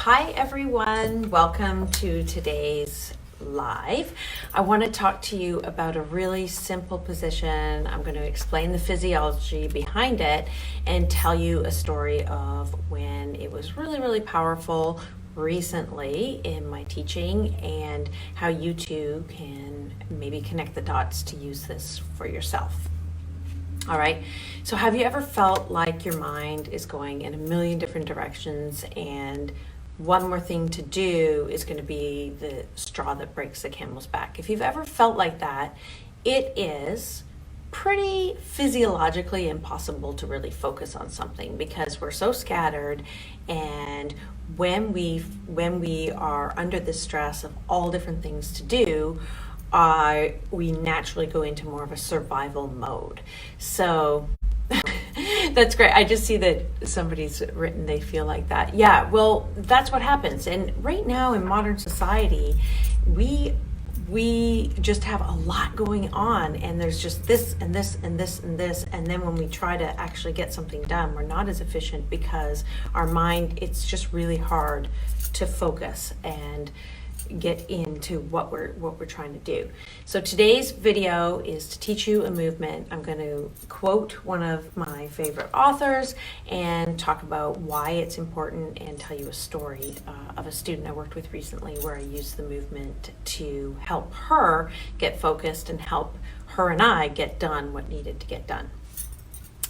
hi everyone, welcome to today's live. I want to talk to you about a really simple position. I'm going to explain the physiology behind it and tell you a story of when it was really powerful recently in my teaching and how you too can maybe connect the dots to use this for yourself. All right, so have you ever felt like your mind is going in a million different directions and one more thing to do is going to be the straw that breaks the camel's back? If you've ever felt like that, it is pretty physiologically impossible to really focus on something because we're so scattered, and when we are under the stress of all different things to do, we naturally go into more of a survival mode. So that's great. I just see that somebody's written they feel like that. Yeah, well, that's what happens. And right now in modern society, we just have a lot going on, and there's just this and this and this and this, and then when we try to actually get something done, we're not as efficient because our mind, it's just really hard to focus and get into what we're trying to do. So today's video is to teach you a movement. I'm going to quote one of my favorite authors and talk about why it's important and tell you a story of a student I worked with recently where I used the movement to help her get focused and help her and I get done what needed to get done.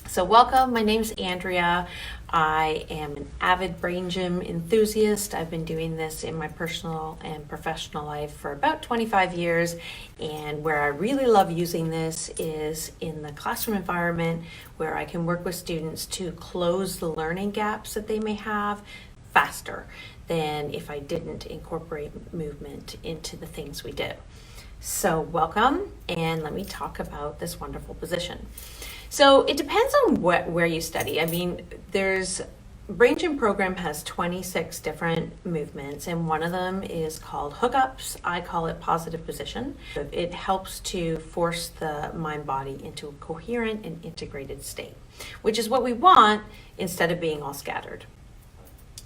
So welcome, my name's Andrea. I am an avid brain gym enthusiast. I've been doing this in my personal and professional life for about 25 years. And where I really love using this is in the classroom environment where I can work with students to close the learning gaps that they may have faster than if I didn't incorporate movement into the things we do. So welcome, and let me talk about this wonderful position. So it depends on where you study. I mean, Brain Gym program has 26 different movements, and one of them is called hookups. I call it positive position. It helps to force the mind-body into a coherent and integrated state, which is what we want instead of being all scattered.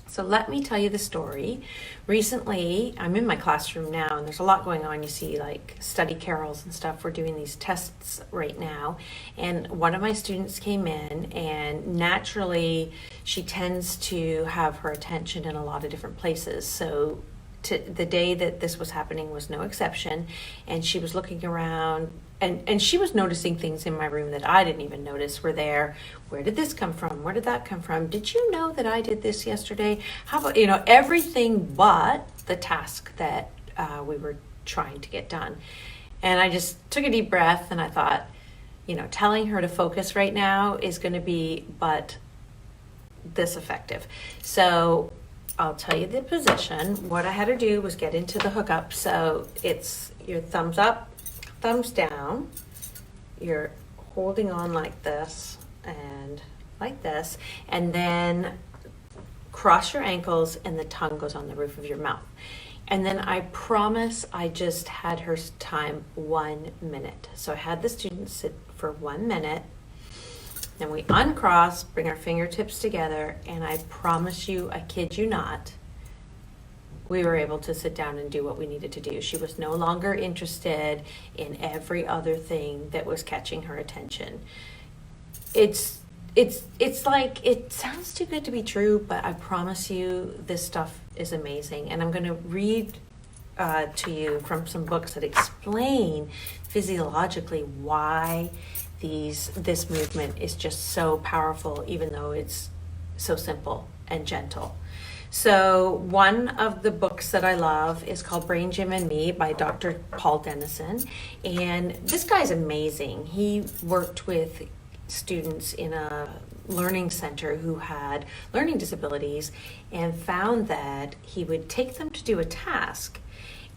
So let me tell you the story. Recently, I'm in my classroom now, and there's a lot going on. You see like study carols and stuff. We're doing these tests right now. And one of my students came in, and naturally she tends to have her attention in a lot of different places. So the day that this was happening was no exception. And she was looking around, and she was noticing things in my room that I didn't even notice were there. Where did this come from? Where did that come from? Did you know that I did this yesterday? How about, everything but the task that we were trying to get done. And I just took a deep breath and I thought, telling her to focus right now is going to be but this effective. So I'll tell you the position. What I had her do was get into the hookup. So it's your thumbs up, thumbs down. You're holding on like this and like this, and then cross your ankles and the tongue goes on the roof of your mouth. And then I promise I just had her time 1 minute. So I had the student sit for 1 minute. Then we uncross, bring our fingertips together, and I promise you, I kid you not, we were able to sit down and do what we needed to do. She was no longer interested in every other thing that was catching her attention. It's like, it sounds too good to be true, but I promise you this stuff is amazing. And I'm going to read to you from some books that explain physiologically why this movement is just so powerful, even though it's so simple and gentle. So one of the books that I love is called Brain Gym and Me by Dr. Paul Dennison. And this guy's amazing. He worked with students in a learning center who had learning disabilities and found that he would take them to do a task,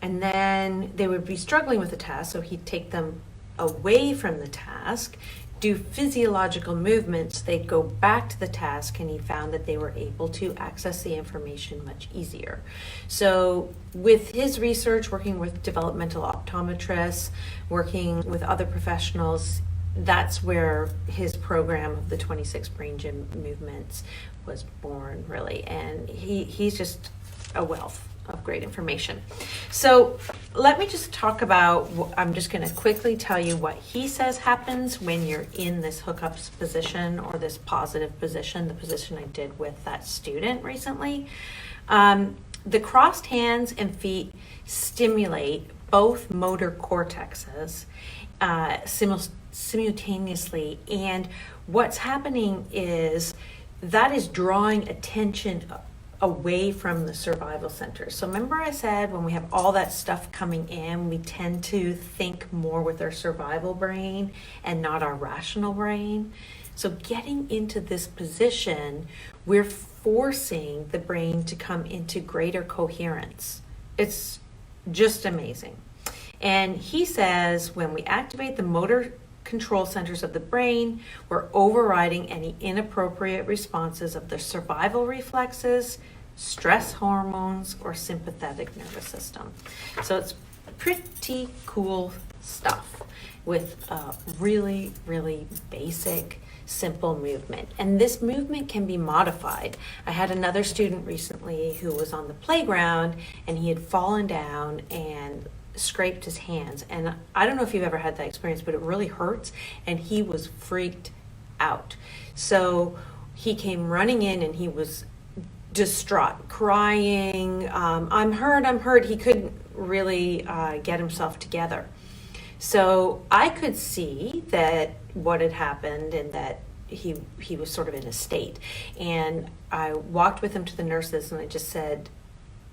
and then they would be struggling with the task, so he'd take them away from the task, do physiological movements, they'd go back to the task, and he found that they were able to access the information much easier. So with his research, working with developmental optometrists, working with other professionals, that's where his program of the 26 Brain Gym movements was born, really. And he's just a wealth of great information. So let me just talk about, I'm just going to quickly tell you what he says happens when you're in this hookups position or this positive position, the position I did with that student recently. The crossed hands and feet stimulate both motor cortexes simultaneously, and what's happening is that is drawing attention away from the survival center. So remember I said when we have all that stuff coming in, we tend to think more with our survival brain and not our rational brain. So getting into this position, we're forcing the brain to come into greater coherence. It's just amazing. And he says when we activate the motor control centers of the brain, we're overriding any inappropriate responses of the survival reflexes, stress hormones, or sympathetic nervous system. So it's pretty cool stuff with a really, really basic, simple movement. And this movement can be modified. I had another student recently who was on the playground and he had fallen down and scraped his hands, and I don't know if you've ever had that experience, but it really hurts, and he was freaked out. So he came running in and he was distraught, crying, I'm hurt. He couldn't really get himself together. So I could see that what had happened and that he was sort of in a state, and I walked with him to the nurses and I just said,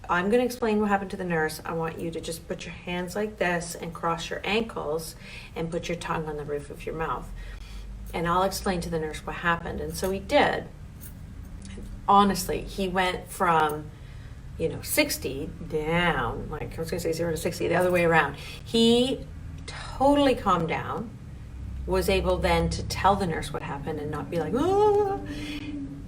I'm going to explain what happened to the nurse. I want you to just put your hands like this and cross your ankles and put your tongue on the roof of your mouth. And I'll explain to the nurse what happened. And so he did. Honestly, he went from, 60 down, like I was going to say 0 to 60, the other way around. He totally calmed down, was able then to tell the nurse what happened and not be like, oh,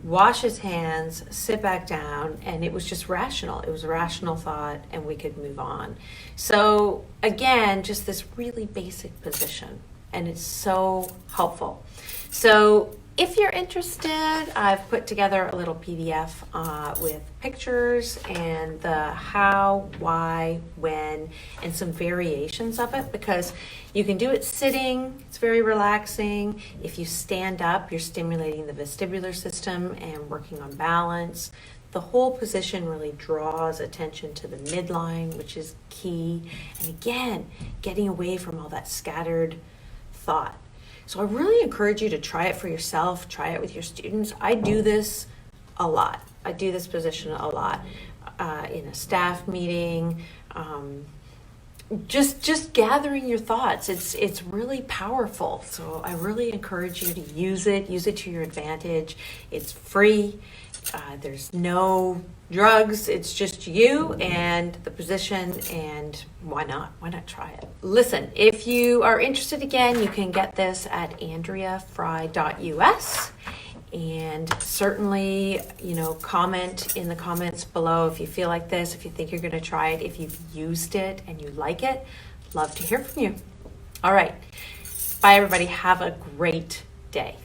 wash his hands, sit back down, and it was just rational. It was a rational thought, and we could move on. So again, just this really basic position, and it's so helpful. So if you're interested, I've put together a little PDF with pictures and the how, why, when, and some variations of it, because you can do it sitting. It's very relaxing. If you stand up, you're stimulating the vestibular system and working on balance. The whole position really draws attention to the midline, which is key. And again, getting away from all that scattered thought. So I really encourage you to try it for yourself, try it with your students. I do this a lot. I do this position a lot in a staff meeting, just gathering your thoughts. It's really powerful. So I really encourage you to use it to your advantage. It's free. There's no drugs. It's just you and the position, and why not try it? Listen, if you are interested, again, you can get this at andreafry.us, and certainly, comment in the comments below if you feel like this, if you think you're going to try it, if you've used it and you like it. Love to hear from you. All right. Bye, everybody. Have a great day.